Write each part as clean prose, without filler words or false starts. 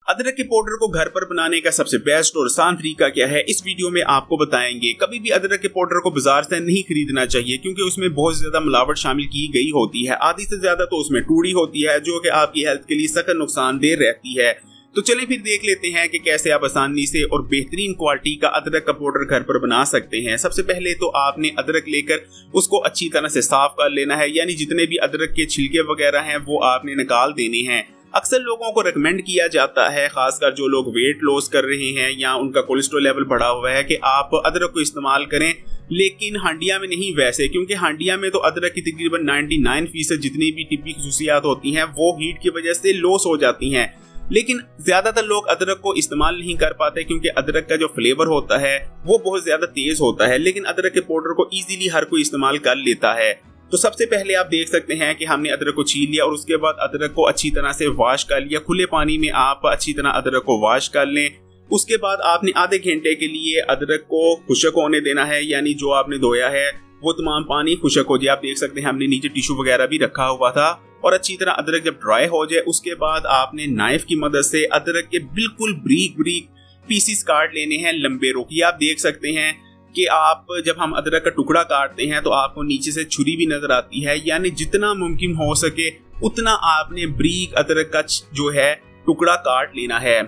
अदरक के पाउडर को घर पर बनाने का सबसे बेस्ट और आसान तरीका क्या है, इस वीडियो में आपको बताएंगे। कभी भी अदरक के पाउडर को बाजार से नहीं खरीदना चाहिए क्योंकि उसमें बहुत ज्यादा मिलावट शामिल की गई होती है। आधी से ज्यादा तो उसमें टूड़ी होती है जो कि आपकी हेल्थ के लिए सख्त नुकसानदेह रहती है। तो चलें फिर देख लेते हैं कि कैसे आप आसानी से और बेहतरीन क्वालिटी का अदरक का पाउडर घर पर बना सकते हैं। सबसे पहले तो आपने अदरक लेकर उसको अच्छी तरह से साफ कर लेना है, यानी जितने भी अदरक के छिलके वगैरह हैं वो आपने निकाल देने हैं। अक्सर लोगों को रिकमेंड किया जाता है, खासकर जो लोग वेट लॉस कर रहे हैं या उनका कोलेस्ट्रॉल लेवल बढ़ा हुआ है, कि आप अदरक को इस्तेमाल करें, लेकिन हांडिया में नहीं वैसे, क्योंकि हांडिया में तो अदरक की तकरीबन 99% जितनी भी टिब्बी खसूसियात होती हैं वो हीट की वजह से लॉस हो जाती हैं। लेकिन ज्यादातर लोग अदरक को इस्तेमाल नहीं कर पाते क्योंकि अदरक का जो फ्लेवर होता है वो बहुत ज्यादा तेज होता है, लेकिन अदरक के पाउडर को इजीली हर कोई इस्तेमाल कर लेता है। तो सबसे पहले आप देख सकते हैं कि हमने अदरक को छील लिया और उसके बाद अदरक को अच्छी तरह से वॉश कर लिया। खुले पानी में आप अच्छी तरह अदरक को वॉश कर लें। उसके बाद आपने आधे घंटे के लिए अदरक को खुश्क होने देना है, यानी जो आपने धोया है वो तमाम पानी खुश्क हो जाए। आप देख सकते हैं हमने नीचे टिश्यू वगैरह भी रखा हुआ था। और अच्छी तरह अदरक जब ड्राई हो जाए उसके बाद आपने नाइफ की मदद से अदरक के बिल्कुल ब्रीक ब्रीक पीसीस काट लेने हैं, लंबे रोकी। आप देख सकते हैं कि आप जब हम अदरक का टुकड़ा काटते हैं तो आपको नीचे से छुरी भी नजर आती है, यानी जितना मुमकिन हो सके उतना आपने ब्रीक अदरक का जो है टुकड़ा काट लेना है।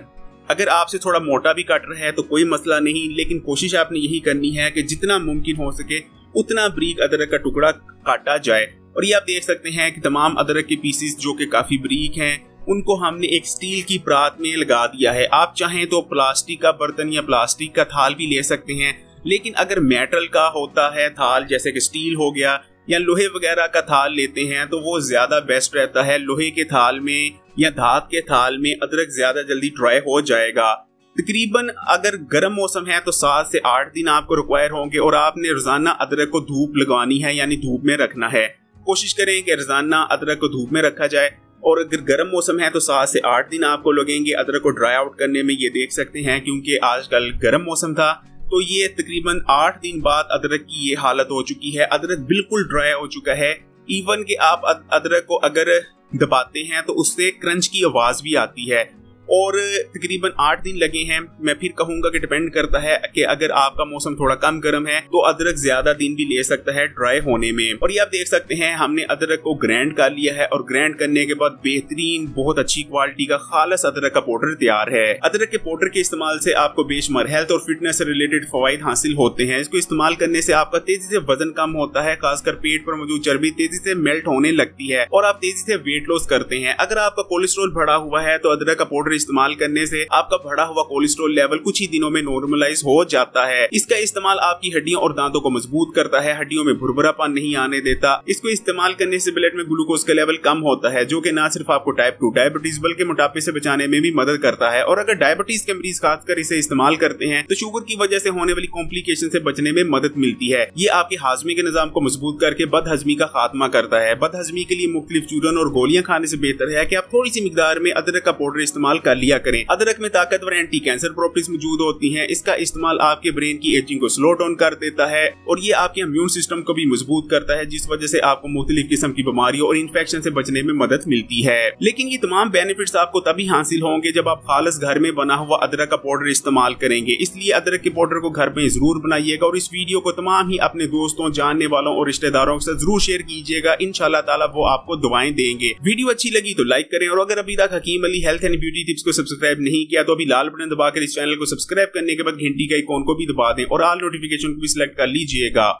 अगर आपसे थोड़ा मोटा भी काट रहा है तो कोई मसला नहीं, लेकिन कोशिश आपने यही करनी है कि जितना मुमकिन हो सके उतना ब्रीक अदरक का टुकड़ा काटा जाए। और ये आप देख सकते हैं कि तमाम अदरक के पीसेस जो कि काफी ब्रीक हैं उनको हमने एक स्टील की परात में लगा दिया है। आप चाहें तो प्लास्टिक का बर्तन या प्लास्टिक का थाल भी ले सकते हैं, लेकिन अगर मेटल का होता है थाल, जैसे कि स्टील हो गया या लोहे वगैरह का थाल लेते हैं तो वो ज्यादा बेस्ट रहता है। लोहे के थाल में या धात के थाल में अदरक ज्यादा जल्दी ड्राई हो जाएगा। तकरीबन अगर गर्म मौसम है तो 7 से 8 दिन आपको रिक्वायर होंगे और आपने रोजाना अदरक को धूप लगवानी है, यानी धूप में रखना है। कोशिश करें कि रोजाना अदरक को धूप में रखा जाए। और अगर गर्म मौसम है तो 7 से 8 दिन आपको लगेंगे अदरक को ड्राई आउट करने में। ये देख सकते हैं क्योंकि आजकल गर्म मौसम था तो ये तकरीबन 8 दिन बाद अदरक की ये हालत हो चुकी है। अदरक बिल्कुल ड्राई हो चुका है। इवन कि आप अदरक को अगर दबाते हैं तो उससे क्रंच की आवाज भी आती है। और तकरीबन 8 दिन लगे हैं। मैं फिर कहूंगा कि डिपेंड करता है कि अगर आपका मौसम थोड़ा कम गर्म है तो अदरक ज्यादा दिन भी ले सकता है ड्राई होने में। और ये आप देख सकते हैं हमने अदरक को ग्राइंड कर लिया है और ग्राइंड करने के बाद बेहतरीन बहुत अच्छी क्वालिटी का खालस अदरक का पाउडर तैयार है। अदरक के पाउडर के इस्तेमाल से आपको बेशुमार हेल्थ और फिटनेस से रिलेटेड फवाइद हासिल होते हैं। इसको इस्तेमाल करने से आपका तेजी से वजन कम होता है, खासकर पेट पर मौजूद चर्बी तेजी से मेल्ट होने लगती है और आप तेजी से वेट लॉस करते हैं। अगर आपका कोलेस्ट्रॉल बढ़ा हुआ है तो अदरक का पाउडर इस्तेमाल करने से आपका बढ़ा हुआ कोलेस्ट्रॉल लेवल कुछ ही दिनों में नॉर्मलाइज हो जाता है। इसका इस्तेमाल आपकी हड्डियों और दांतों को मजबूत करता है, हड्डियों में भुरभुरापन नहीं आने देता। इसको इस्तेमाल करने से ब्लड में ग्लूकोज का लेवल कम होता है, जो कि ना सिर्फ आपको टाइप 2 डायबिटीज बल्कि मोटापे से बचाने में भी मदद करता है। और अगर डायबिटीज के मरीज खासकर इसे इस्तेमाल करते हैं तो शुगर की वजह से होने वाली कॉम्प्लिकेशन से बचने में मदद मिलती है। ये आपके हाजमे के निजाम को मजबूत करके बदहजमी का खात्मा करता है। बदहजमी के लिए मुख्तलिफ चूरन और गोलियां खाने से बेहतर है कि आप थोड़ी सी मिकदार में अदरक का पाउडर इस्तेमाल कर लिया करें। अदरक में ताकतवर एंटी कैंसर प्रॉपर्टीज मौजूद होती हैं। इसका इस्तेमाल आपके ब्रेन की एजिंग को स्लो डाउन कर देता है और ये आपके इम्यून सिस्टम को भी मजबूत करता है, जिस वजह से आपको मुख्तलिफ किस्म की बीमारियों और इन्फेक्शन से बचने में मदद मिलती है। लेकिन ये तमाम बेनिफिट्स आपको तभी हासिल होंगे जब आप खालस घर में बना हुआ अदरक का पाउडर इस्तेमाल करेंगे। इसलिए अदरक के पाउडर को घर में जरूर बनाइएगा और इस वीडियो को तमाम ही अपने दोस्तों, जानने वालों और रिश्तेदारों के साथ जरूर शेयर कीजिएगा। इंशाल्लाह ताला वो आपको दुआएं देंगे। वीडियो अच्छी लगी तो लाइक करें और अगर अभी तक Hakim Ali health and beauty tips को सब्सक्राइब नहीं किया तो अभी लाल बटन दबाकर इस चैनल को सब्सक्राइब करने के बाद घंटी का आइकॉन को भी दबा दें और ऑल नोटिफिकेशन को भी सिलेक्ट कर लीजिएगा।